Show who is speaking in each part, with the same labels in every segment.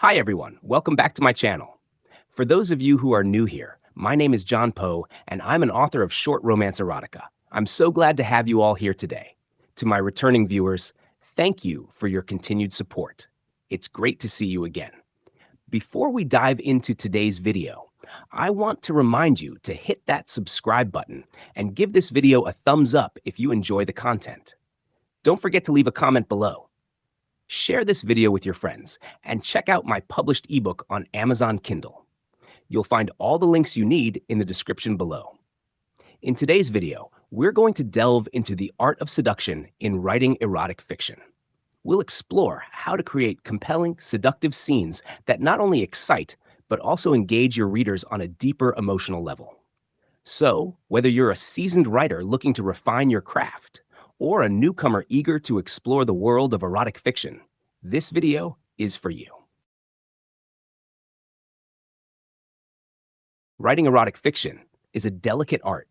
Speaker 1: Hi everyone, welcome back to my channel. For those of you who are new here, my name is John Poe and I'm an author of short romance erotica. I'm so glad to have you all here today. To my returning viewers, thank you for your continued support. It's great to see you again. Before we dive into today's video, I want to remind you to hit that subscribe button and give this video a thumbs up if you enjoy the content. Don't forget to leave a comment below. Share this video with your friends and check out my published ebook on Amazon Kindle. You'll find all the links you need in the description below. In today's video, we're going to delve into the art of seduction in writing erotic fiction. We'll explore how to create compelling, seductive scenes that not only excite, but also engage your readers on a deeper emotional level. So, whether you're a seasoned writer looking to refine your craft, or a newcomer eager to explore the world of erotic fiction, this video is for you. Writing erotic fiction is a delicate art,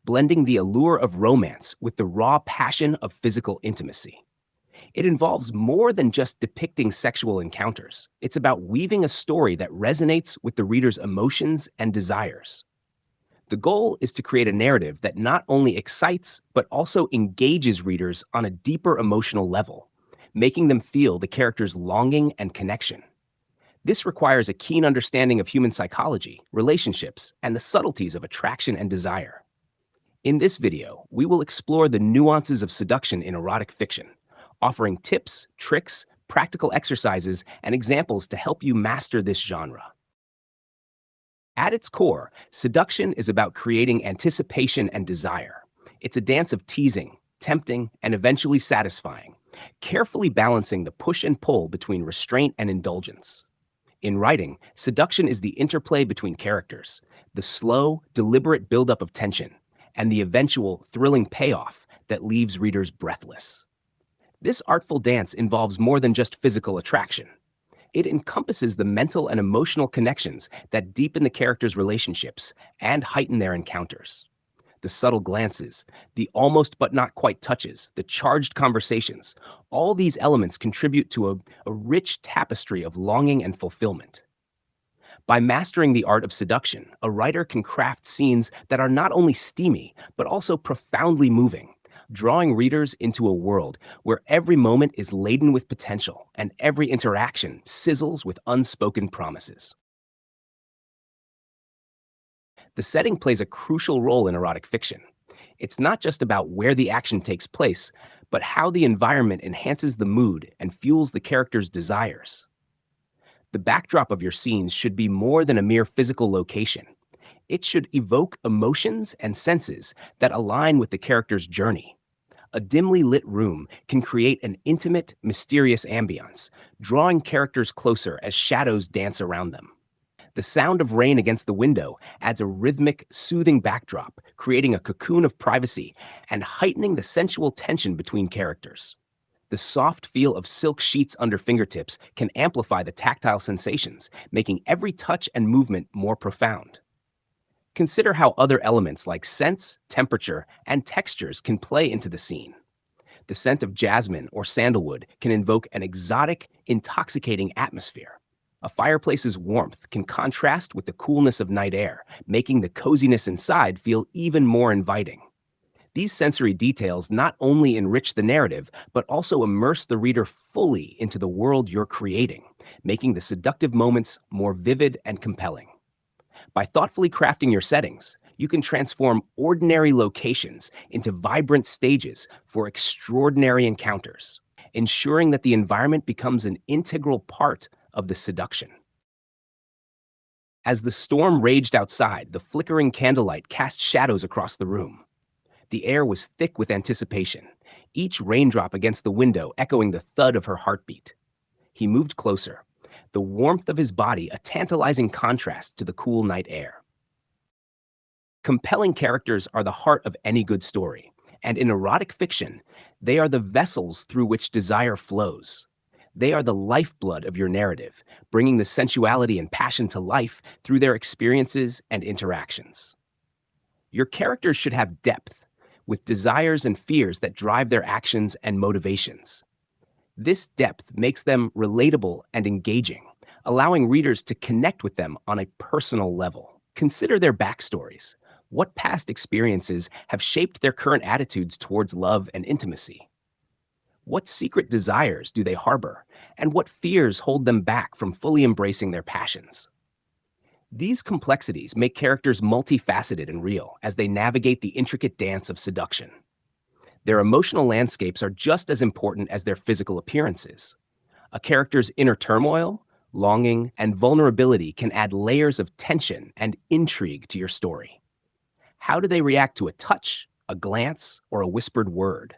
Speaker 1: blending the allure of romance with the raw passion of physical intimacy. It involves more than just depicting sexual encounters. It's about weaving a story that resonates with the reader's emotions and desires. The goal is to create a narrative that not only excites, but also engages readers on a deeper emotional level, making them feel the character's longing and connection. This requires a keen understanding of human psychology, relationships, and the subtleties of attraction and desire. In this video, we will explore the nuances of seduction in erotic fiction, offering tips, tricks, practical exercises, and examples to help you master this genre. At its core, seduction is about creating anticipation and desire. It's a dance of teasing, tempting, and eventually satisfying, carefully balancing the push and pull between restraint and indulgence. In writing, seduction is the interplay between characters, the slow, deliberate buildup of tension, and the eventual, thrilling payoff that leaves readers breathless. This artful dance involves more than just physical attraction. It encompasses the mental and emotional connections that deepen the characters' relationships and heighten their encounters. The subtle glances, the almost but not quite touches, the charged conversations, all these elements contribute to a rich tapestry of longing and fulfillment. By mastering the art of seduction, a writer can craft scenes that are not only steamy, but also profoundly moving, drawing readers into a world where every moment is laden with potential and every interaction sizzles with unspoken promises. The setting plays a crucial role in erotic fiction. It's not just about where the action takes place, but how the environment enhances the mood and fuels the character's desires. The backdrop of your scenes should be more than a mere physical location. It should evoke emotions and senses that align with the character's journey. A dimly lit room can create an intimate, mysterious ambiance, drawing characters closer as shadows dance around them. The sound of rain against the window adds a rhythmic, soothing backdrop, creating a cocoon of privacy and heightening the sensual tension between characters. The soft feel of silk sheets under fingertips can amplify the tactile sensations, making every touch and movement more profound. Consider how other elements like scents, temperature, and textures can play into the scene. The scent of jasmine or sandalwood can invoke an exotic, intoxicating atmosphere. A fireplace's warmth can contrast with the coolness of night air, making the coziness inside feel even more inviting. These sensory details not only enrich the narrative, but also immerse the reader fully into the world you're creating, making the seductive moments more vivid and compelling. By thoughtfully crafting your settings, you can transform ordinary locations into vibrant stages for extraordinary encounters, ensuring that the environment becomes an integral part of the seduction. As the storm raged outside, the flickering candlelight cast shadows across the room. The air was thick with anticipation, each raindrop against the window echoing the thud of her heartbeat. He moved closer, the warmth of his body a tantalizing contrast to the cool night air. Compelling characters are the heart of any good story, and in erotic fiction, they are the vessels through which desire flows. They are the lifeblood of your narrative, bringing the sensuality and passion to life through their experiences and interactions. Your characters should have depth, with desires and fears that drive their actions and motivations. This depth makes them relatable and engaging, allowing readers to connect with them on a personal level. Consider their backstories. What past experiences have shaped their current attitudes towards love and intimacy? What secret desires do they harbor, and what fears hold them back from fully embracing their passions? These complexities make characters multifaceted and real as they navigate the intricate dance of seduction. Their emotional landscapes are just as important as their physical appearances. A character's inner turmoil, longing, and vulnerability can add layers of tension and intrigue to your story. How do they react to a touch, a glance, or a whispered word?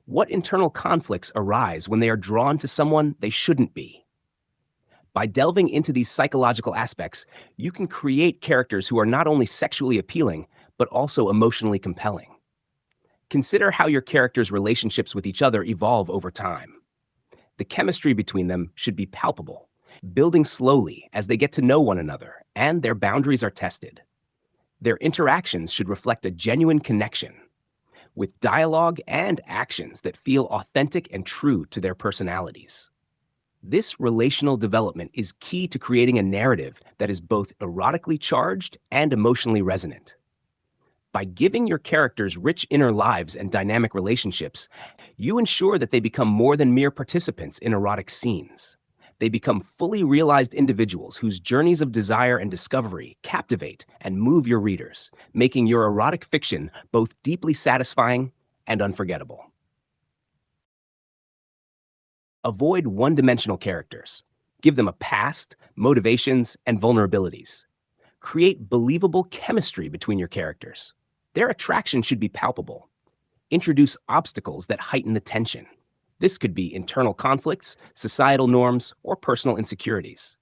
Speaker 1: What internal conflicts arise when they are drawn to someone they shouldn't be? By delving into these psychological aspects, you can create characters who are not only sexually appealing, but also emotionally compelling. Consider how your characters' relationships with each other evolve over time. The chemistry between them should be palpable, building slowly as they get to know one another and their boundaries are tested. Their interactions should reflect a genuine connection, with dialogue and actions that feel authentic and true to their personalities. This relational development is key to creating a narrative that is both erotically charged and emotionally resonant. By giving your characters rich inner lives and dynamic relationships, you ensure that they become more than mere participants in erotic scenes. They become fully realized individuals whose journeys of desire and discovery captivate and move your readers, making your erotic fiction both deeply satisfying and unforgettable. Avoid one-dimensional characters. Give them a past, motivations, and vulnerabilities. Create believable chemistry between your characters. Their attraction should be palpable. Introduce obstacles that heighten the tension. This could be internal conflicts, societal norms, or personal insecurities.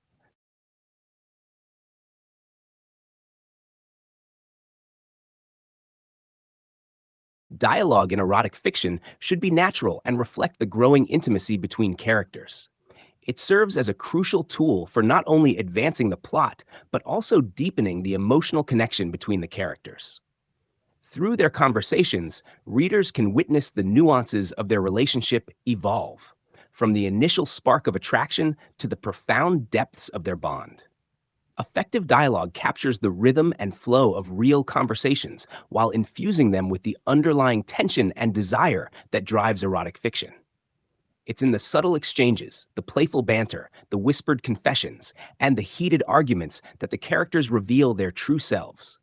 Speaker 1: Dialogue in erotic fiction should be natural and reflect the growing intimacy between characters. It serves as a crucial tool for not only advancing the plot, but also deepening the emotional connection between the characters. Through their conversations, readers can witness the nuances of their relationship evolve, from the initial spark of attraction to the profound depths of their bond. Effective dialogue captures the rhythm and flow of real conversations while infusing them with the underlying tension and desire that drives erotic fiction. It's in the subtle exchanges, the playful banter, the whispered confessions, and the heated arguments that the characters reveal their true selves.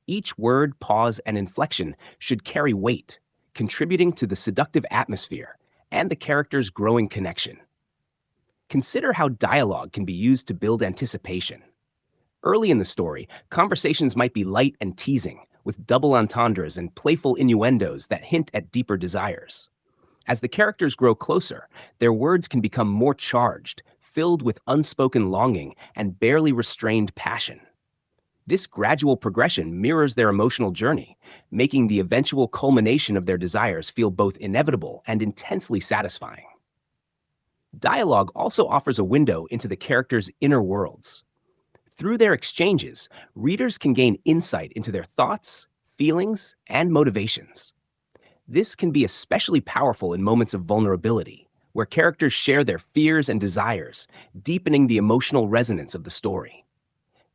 Speaker 1: Each word, pause, and inflection should carry weight, contributing to the seductive atmosphere and the character's growing connection. Consider how dialogue can be used to build anticipation. Early in the story, conversations might be light and teasing, with double entendres and playful innuendos that hint at deeper desires. As the characters grow closer, their words can become more charged, filled with unspoken longing and barely restrained passion. This gradual progression mirrors their emotional journey, making the eventual culmination of their desires feel both inevitable and intensely satisfying. Dialogue also offers a window into the characters' inner worlds. Through their exchanges, readers can gain insight into their thoughts, feelings, and motivations. This can be especially powerful in moments of vulnerability, where characters share their fears and desires, deepening the emotional resonance of the story.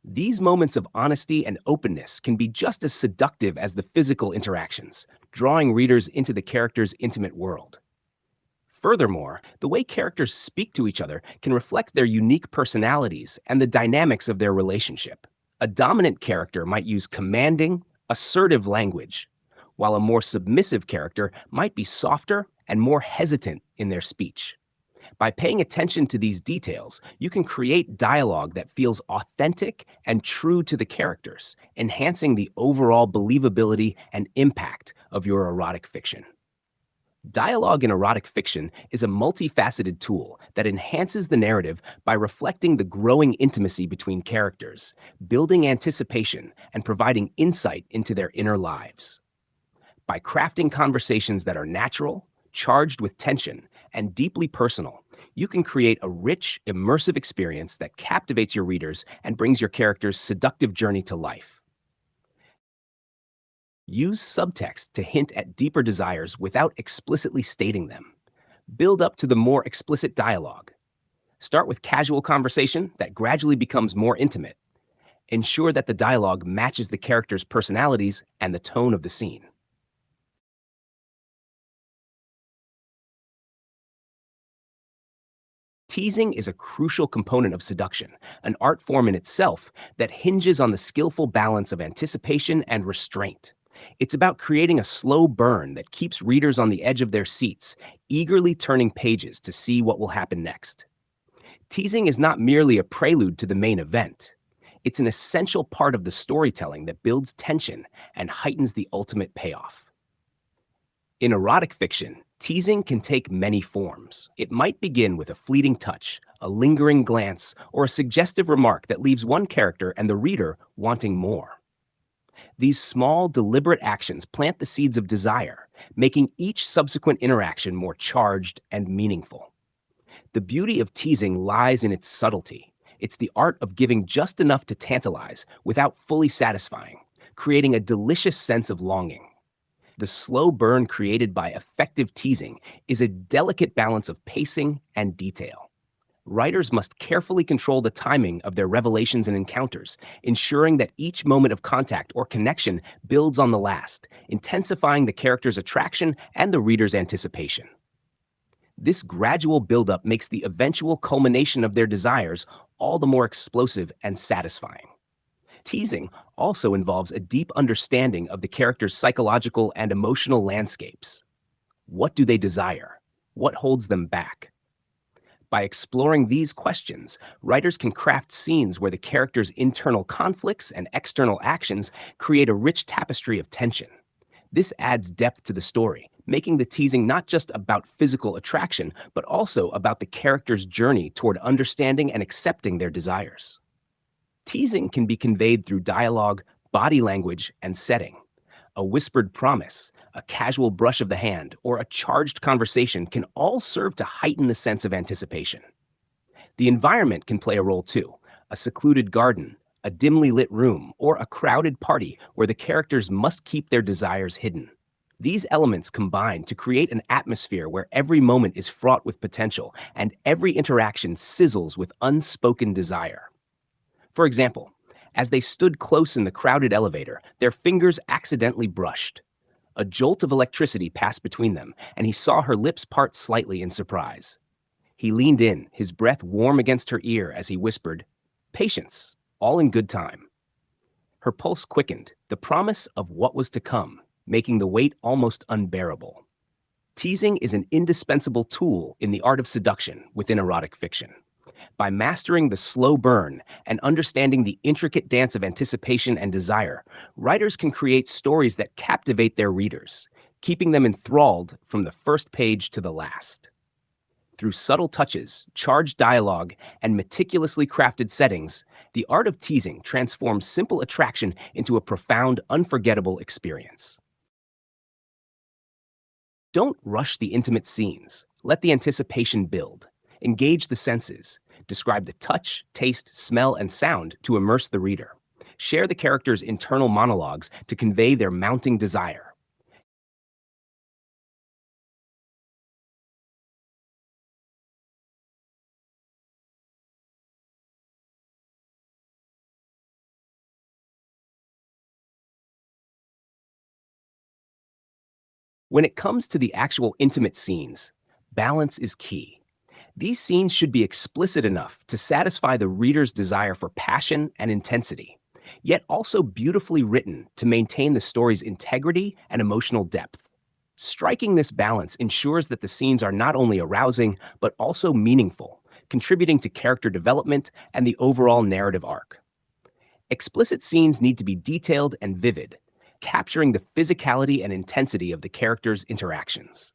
Speaker 1: These moments of honesty and openness can be just as seductive as the physical interactions, drawing readers into the character's intimate world. Furthermore, the way characters speak to each other can reflect their unique personalities and the dynamics of their relationship. A dominant character might use commanding, assertive language, while a more submissive character might be softer and more hesitant in their speech. By paying attention to these details, you can create dialogue that feels authentic and true to the characters, enhancing the overall believability and impact of your erotic fiction. Dialogue in erotic fiction is a multifaceted tool that enhances the narrative by reflecting the growing intimacy between characters, building anticipation, and providing insight into their inner lives. By crafting conversations that are natural, charged with tension, and deeply personal, you can create a rich, immersive experience that captivates your readers and brings your character's seductive journey to life. Use subtext to hint at deeper desires without explicitly stating them. Build up to the more explicit dialogue. Start with casual conversation that gradually becomes more intimate. Ensure that the dialogue matches the characters' personalities and the tone of the scene. Teasing is a crucial component of seduction, an art form in itself that hinges on the skillful balance of anticipation and restraint. It's about creating a slow burn that keeps readers on the edge of their seats, eagerly turning pages to see what will happen next. Teasing is not merely a prelude to the main event. It's an essential part of the storytelling that builds tension and heightens the ultimate payoff. In erotic fiction, teasing can take many forms. It might begin with a fleeting touch, a lingering glance, or a suggestive remark that leaves one character and the reader wanting more. These small, deliberate actions plant the seeds of desire, making each subsequent interaction more charged and meaningful. The beauty of teasing lies in its subtlety. It's the art of giving just enough to tantalize without fully satisfying, creating a delicious sense of longing. The slow burn created by effective teasing is a delicate balance of pacing and detail. Writers must carefully control the timing of their revelations and encounters, ensuring that each moment of contact or connection builds on the last, intensifying the character's attraction and the reader's anticipation. This gradual buildup makes the eventual culmination of their desires all the more explosive and satisfying. Teasing also involves a deep understanding of the character's psychological and emotional landscapes. What do they desire? What holds them back? By exploring these questions, writers can craft scenes where the character's internal conflicts and external actions create a rich tapestry of tension. This adds depth to the story, making the teasing not just about physical attraction, but also about the character's journey toward understanding and accepting their desires. Teasing can be conveyed through dialogue, body language, and setting. A whispered promise, a casual brush of the hand, or a charged conversation can all serve to heighten the sense of anticipation. The environment can play a role too. A secluded garden, a dimly lit room, or a crowded party where the characters must keep their desires hidden. These elements combine to create an atmosphere where every moment is fraught with potential and every interaction sizzles with unspoken desire. For example, as they stood close in the crowded elevator, their fingers accidentally brushed. A jolt of electricity passed between them, and he saw her lips part slightly in surprise. He leaned in, his breath warm against her ear as he whispered, "Patience, all in good time." Her pulse quickened, the promise of what was to come, making the wait almost unbearable. Teasing is an indispensable tool in the art of seduction within erotic fiction. By mastering the slow burn and understanding the intricate dance of anticipation and desire, writers can create stories that captivate their readers, keeping them enthralled from the first page to the last. Through subtle touches, charged dialogue, and meticulously crafted settings, the art of teasing transforms simple attraction into a profound, unforgettable experience. Don't rush the intimate scenes. Let the anticipation build. Engage the senses. Describe the touch, taste, smell, and sound to immerse the reader. Share the characters' internal monologues to convey their mounting desire. When it comes to the actual intimate scenes, balance is key. These scenes should be explicit enough to satisfy the reader's desire for passion and intensity, yet also beautifully written to maintain the story's integrity and emotional depth. Striking this balance ensures that the scenes are not only arousing, but also meaningful, contributing to character development and the overall narrative arc. Explicit scenes need to be detailed and vivid, capturing the physicality and intensity of the characters' interactions.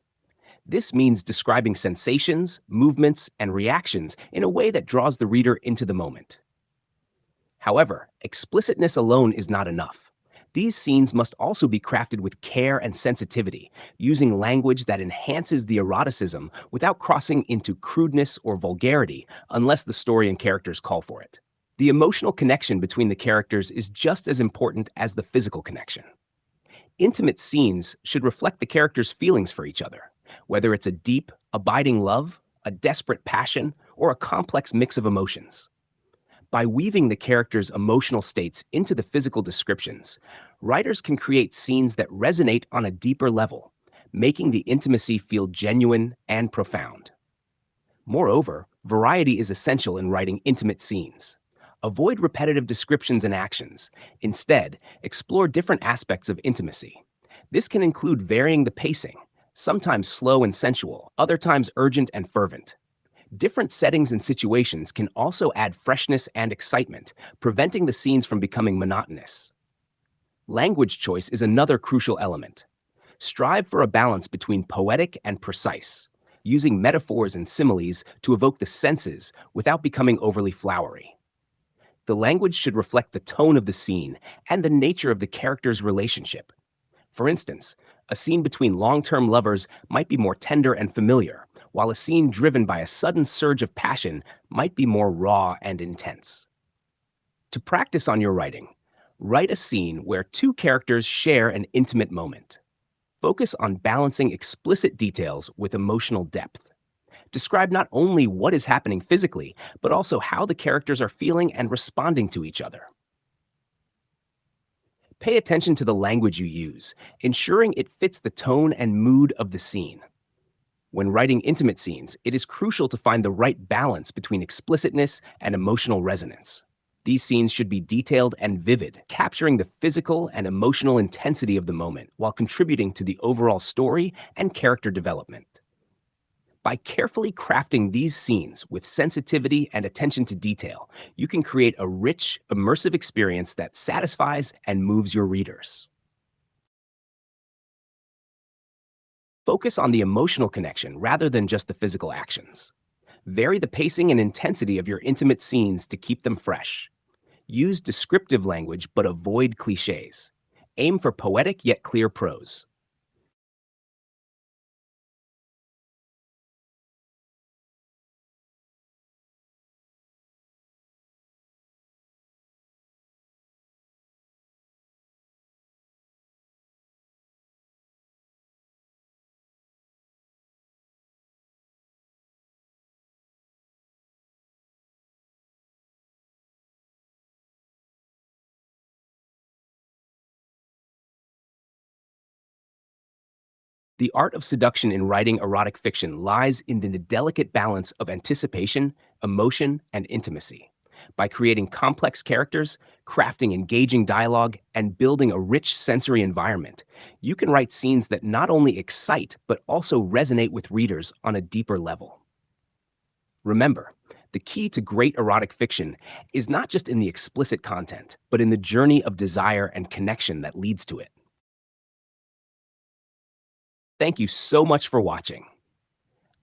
Speaker 1: This means describing sensations, movements, and reactions in a way that draws the reader into the moment. However, explicitness alone is not enough. These scenes must also be crafted with care and sensitivity, using language that enhances the eroticism without crossing into crudeness or vulgarity unless the story and characters call for it. The emotional connection between the characters is just as important as the physical connection. Intimate scenes should reflect the characters' feelings for each other, whether it's a deep, abiding love, a desperate passion, or a complex mix of emotions. By weaving the characters' emotional states into the physical descriptions, writers can create scenes that resonate on a deeper level, making the intimacy feel genuine and profound. Moreover, variety is essential in writing intimate scenes. Avoid repetitive descriptions and actions. Instead, explore different aspects of intimacy. This can include varying the pacing, sometimes slow and sensual, other times urgent and fervent. Different settings and situations can also add freshness and excitement, preventing the scenes from becoming monotonous. Language choice is another crucial element. Strive for a balance between poetic and precise, using metaphors and similes to evoke the senses without becoming overly flowery. The language should reflect the tone of the scene and the nature of the character's relationship. For instance, a scene between long-term lovers might be more tender and familiar, while a scene driven by a sudden surge of passion might be more raw and intense. To practice on your writing, write a scene where two characters share an intimate moment. Focus on balancing explicit details with emotional depth. Describe not only what is happening physically, but also how the characters are feeling and responding to each other. Pay attention to the language you use, ensuring it fits the tone and mood of the scene. When writing intimate scenes, it is crucial to find the right balance between explicitness and emotional resonance. These scenes should be detailed and vivid, capturing the physical and emotional intensity of the moment while contributing to the overall story and character development. By carefully crafting these scenes with sensitivity and attention to detail, you can create a rich, immersive experience that satisfies and moves your readers. Focus on the emotional connection rather than just the physical actions. Vary the pacing and intensity of your intimate scenes to keep them fresh. Use descriptive language but avoid cliches. Aim for poetic yet clear prose. The art of seduction in writing erotic fiction lies in the delicate balance of anticipation, emotion, and intimacy. By creating complex characters, crafting engaging dialogue, and building a rich sensory environment, you can write scenes that not only excite but also resonate with readers on a deeper level. Remember, the key to great erotic fiction is not just in the explicit content, but in the journey of desire and connection that leads to it. Thank you so much for watching.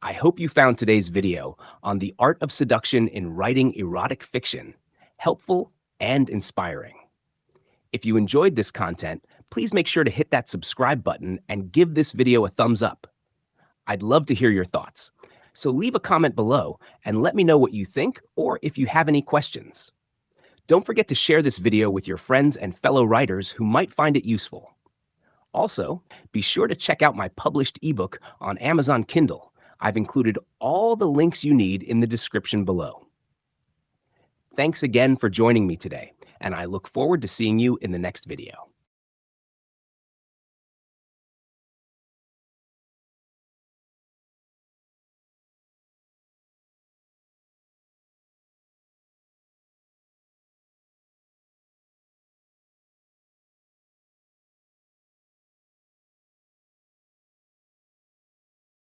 Speaker 1: I hope you found today's video on the art of seduction in writing erotic fiction helpful and inspiring. If you enjoyed this content, please make sure to hit that subscribe button and give this video a thumbs up. I'd love to hear your thoughts. So leave a comment below and let me know what you think or if you have any questions. Don't forget to share this video with your friends and fellow writers who might find it useful. Also, be sure to check out my published ebook on Amazon Kindle. I've included all the links you need in the description below. Thanks again for joining me today, and I look forward to seeing you in the next video.